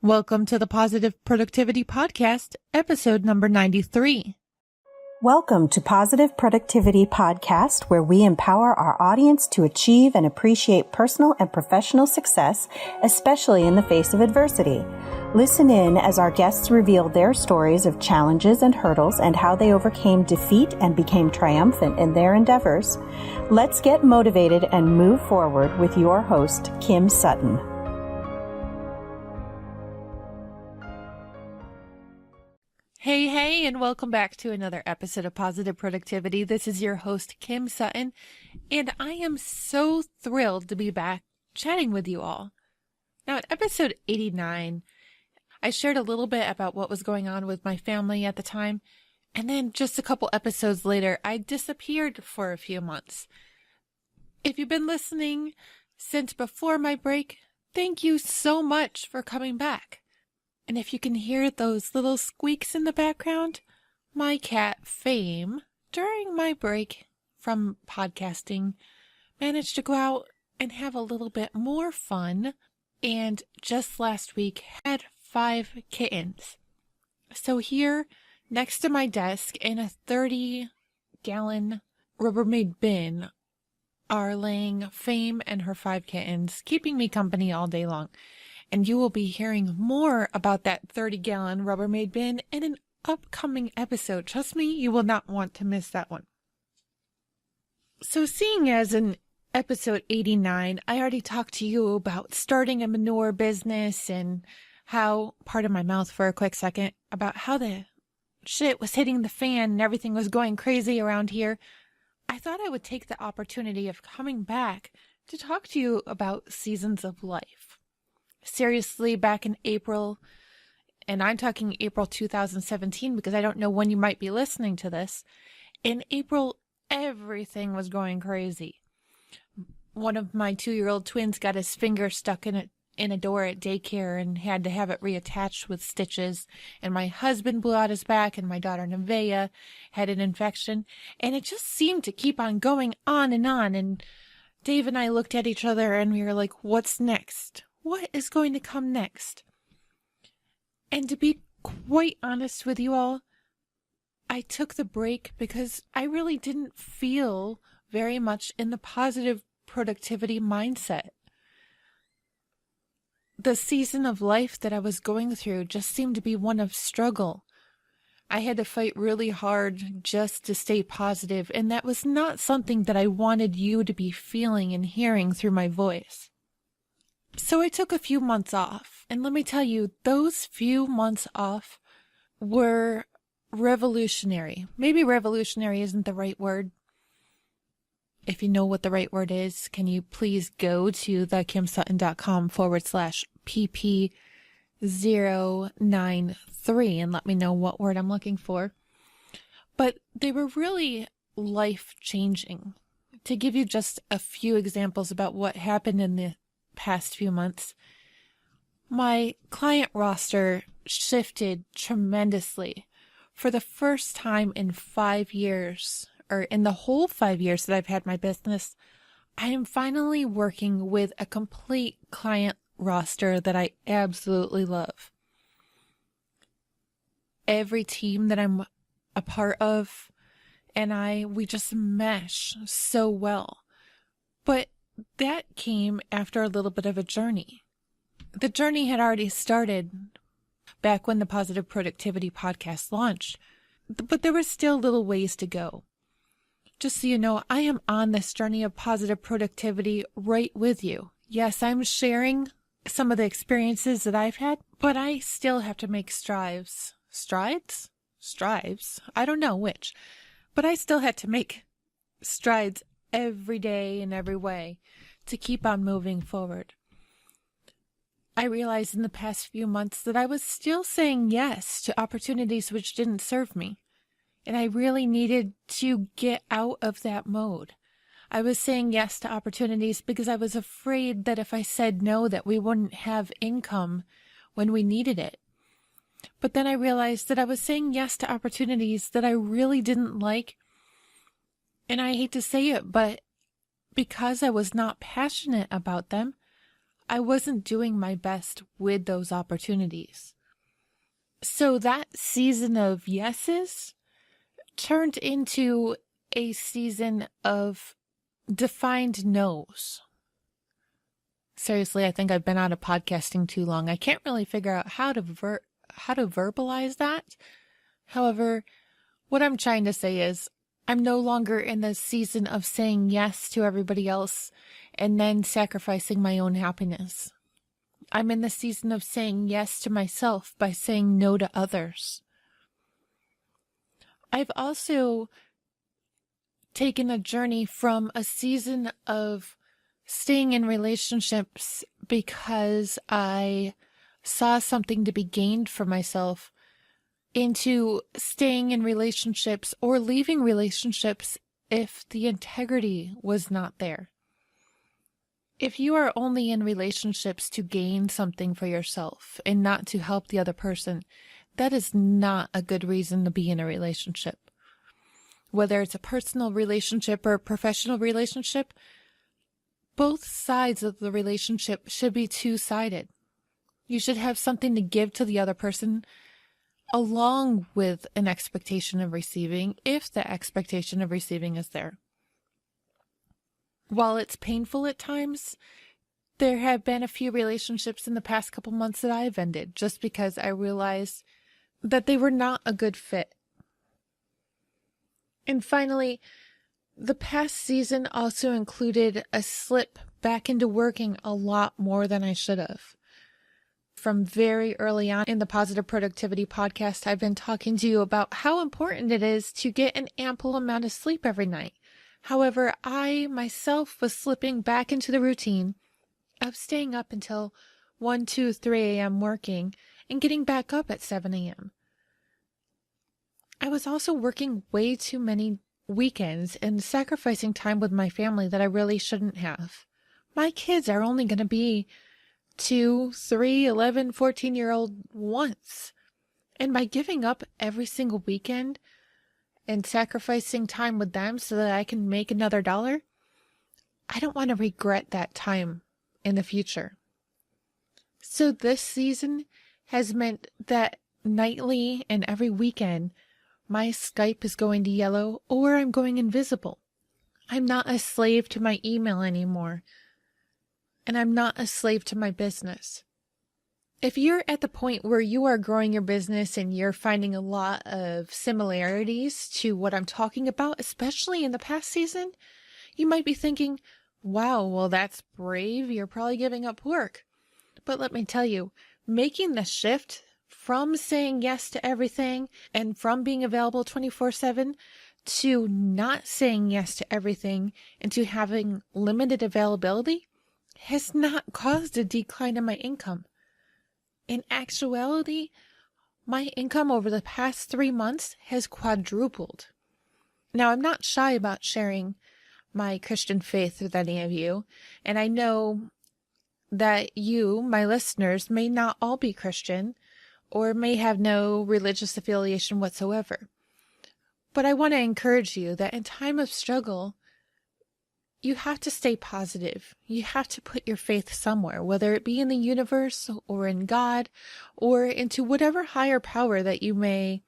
Welcome to the Positive Productivity Podcast, episode number 93. Welcome to Positive Productivity Podcast, where we empower our audience to achieve and appreciate personal and professional success, especially in the face of adversity. Listen in as our guests reveal their stories of challenges and hurdles and how they overcame defeat and became triumphant in their endeavors. Let's get motivated and move forward with your host, Kim Sutton. Hey, and welcome back to another episode of Positive Productivity. This is your host, Kim Sutton, and I am so thrilled to be back chatting with you all. Now, at episode 89, I shared a little bit about what was going on with my family at the time, and then just a couple episodes later, I disappeared for a few months. If you've been listening since before my break, thank you so much for coming back. And if you can hear those little squeaks in the background, my cat Fame, during my break from podcasting, managed to go out and have a little bit more fun, and just last week had 5 kittens. So here, next to my desk, in a 30-gallon Rubbermaid bin, are laying Fame and her 5 kittens, keeping me company all day long. And you will be hearing more about that 30-gallon Rubbermaid bin in an upcoming episode. Trust me, you will not want to miss that one. So seeing as in episode 89, I already talked to you about starting a manure business and how, pardon my mouth for a quick second, about how the shit was hitting the fan and everything was going crazy around here. I thought I would take the opportunity of coming back to talk to you about seasons of life. Seriously, back in April, and I'm talking April 2017 because I don't know when you might be listening to this. In April, everything was going crazy. One of my 2-year-old twins got his finger stuck in a door at daycare and had to have it reattached with stitches. And my husband blew out his back, and my daughter Nevaeh had an infection. And it just seemed to keep on going on. And Dave and I looked at each other and we were like, what's next? What is going to come next? And to be quite honest with you all, I took the break because I really didn't feel very much in the positive productivity mindset. The season of life that I was going through just seemed to be one of struggle. I had to fight really hard just to stay positive, and that was not something that I wanted you to be feeling and hearing through my voice. So I took a few months off, and let me tell you, those few months off were revolutionary. Maybe revolutionary isn't the right word. If you know what the right word is, can you please go to thekimsutton.com/pp093 and let me know what word I'm looking for. But they were really life-changing. To give you just a few examples about what happened in the past few months, my client roster shifted tremendously. For the first time in 5 years, or in the whole 5 years that I've had my business, I am finally working with a complete client roster that I absolutely love. Every team that I'm a part of and we just mesh so well. But that came after a little bit of a journey. The journey had already started back when the Positive Productivity Podcast launched, but there were still little ways to go. Just so you know, I am on this journey of positive productivity right with you. Yes, I'm sharing some of the experiences that I've had, but I still have to make strides. Strides? I don't know which, but I still had to make strides every day in every way to keep on moving forward. I realized in the past few months that I was still saying yes to opportunities which didn't serve me, and I really needed to get out of that mode. I was saying yes to opportunities because I was afraid that if I said no, that we wouldn't have income when we needed it. But then I realized that I was saying yes to opportunities that I really didn't like. And I hate to say it, but because I was not passionate about them, I wasn't doing my best with those opportunities. So that season of yeses turned into a season of defined no's. Seriously, I think I've been out of podcasting too long. I can't really figure out how to verbalize that. However, what I'm trying to say is I'm no longer in the season of saying yes to everybody else and then sacrificing my own happiness. I'm in the season of saying yes to myself by saying no to others. I've also taken a journey from a season of staying in relationships because I saw something to be gained for myself into staying in relationships or leaving relationships if the integrity was not there. If you are only in relationships to gain something for yourself and not to help the other person, that is not a good reason to be in a relationship. Whether it's a personal relationship or a professional relationship, both sides of the relationship should be two-sided. You should have something to give to the other person along with an expectation of receiving, if the expectation of receiving is there. While it's painful at times, there have been a few relationships in the past couple months that I've ended just because I realized that they were not a good fit. And finally, the past season also included a slip back into working a lot more than I should have. From very early on in the Positive Productivity podcast, I've been talking to you about how important it is to get an ample amount of sleep every night. However, I myself was slipping back into the routine of staying up until 1, 2, 3 a.m. working and getting back up at 7 a.m. I was also working way too many weekends and sacrificing time with my family that I really shouldn't have. My kids are only going to be 2, 3, 11, 14-year-old once. And by giving up every single weekend and sacrificing time with them so that I can make another dollar, I don't want to regret that time in the future. So this season has meant that nightly and every weekend, my Skype is going to yellow or I'm going invisible. I'm not a slave to my email anymore. And I'm not a slave to my business. If you're at the point where you are growing your business and you're finding a lot of similarities to what I'm talking about, especially in the past season, you might be thinking, wow, well, that's brave. You're probably giving up work. But let me tell you, making the shift from saying yes to everything and from being available 24/7 to not saying yes to everything and to having limited availability has not caused a decline in my income. In actuality, my income over the past 3 months has quadrupled. Now, I'm not shy about sharing my Christian faith with any of you, and I know that you, my listeners, may not all be Christian or may have no religious affiliation whatsoever. But I want to encourage you that in time of struggle, you have to stay positive. You have to put your faith somewhere, whether it be in the universe or in God or into whatever higher power that you may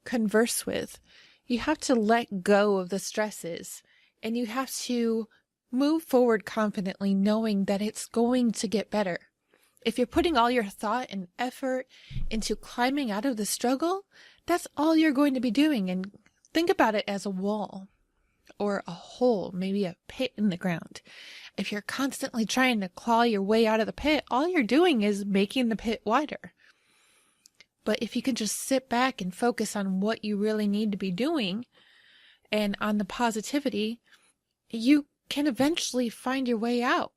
converse with. You have to let go of the stresses and you have to move forward confidently knowing that it's going to get better. If you're putting all your thought and effort into climbing out of the struggle, that's all you're going to be doing. And think about it as a wall. Or a hole, maybe a pit in the ground. If you're constantly trying to claw your way out of the pit, all you're doing is making the pit wider. But if you can just sit back and focus on what you really need to be doing and on the positivity, you can eventually find your way out.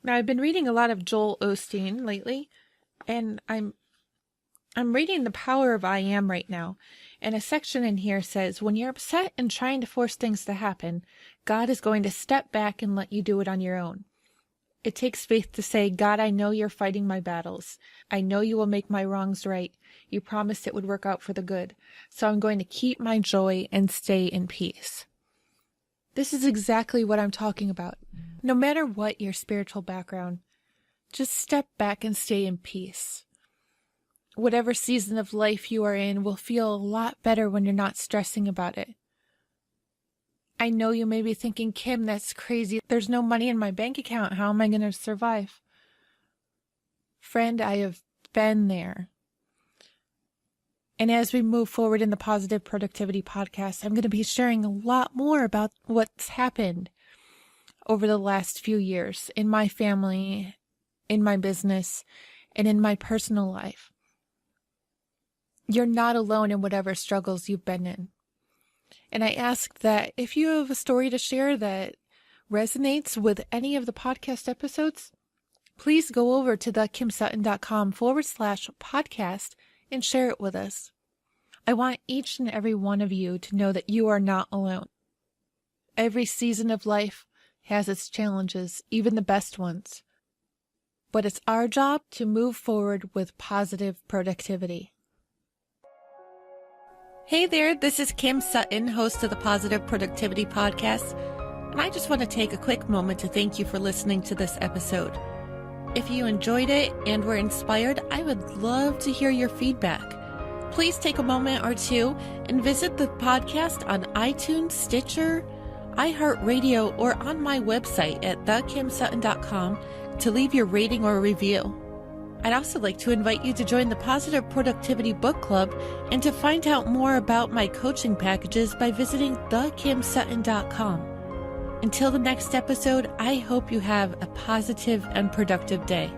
Now, I've been reading a lot of Joel Osteen lately, and I'm reading The Power of I Am right now, and a section in here says, when you're upset and trying to force things to happen, God is going to step back and let you do it on your own. It takes faith to say, God, I know you're fighting my battles. I know you will make my wrongs right. You promised it would work out for the good. So I'm going to keep my joy and stay in peace. This is exactly what I'm talking about. No matter what your spiritual background, just step back and stay in peace. Whatever season of life you are in will feel a lot better when you're not stressing about it. I know you may be thinking, Kim, that's crazy. There's no money in my bank account. How am I going to survive? Friend, I have been there. And as we move forward in the Positive Productivity Podcast, I'm going to be sharing a lot more about what's happened over the last few years in my family, in my business, and in my personal life. You're not alone in whatever struggles you've been in. And I ask that if you have a story to share that resonates with any of the podcast episodes, please go over to thekimsutton.com/podcast and share it with us. I want each and every one of you to know that you are not alone. Every season of life has its challenges, even the best ones. But it's our job to move forward with positive productivity. Hey there, this is Kim Sutton, host of the Positive Productivity Podcast, and I just want to take a quick moment to thank you for listening to this episode. If you enjoyed it and were inspired, I would love to hear your feedback. Please take a moment or two and visit the podcast on iTunes, Stitcher, iHeartRadio, or on my website at thekimsutton.com to leave your rating or review. I'd also like to invite you to join the Positive Productivity Book Club and to find out more about my coaching packages by visiting thekimsutton.com. Until the next episode, I hope you have a positive and productive day.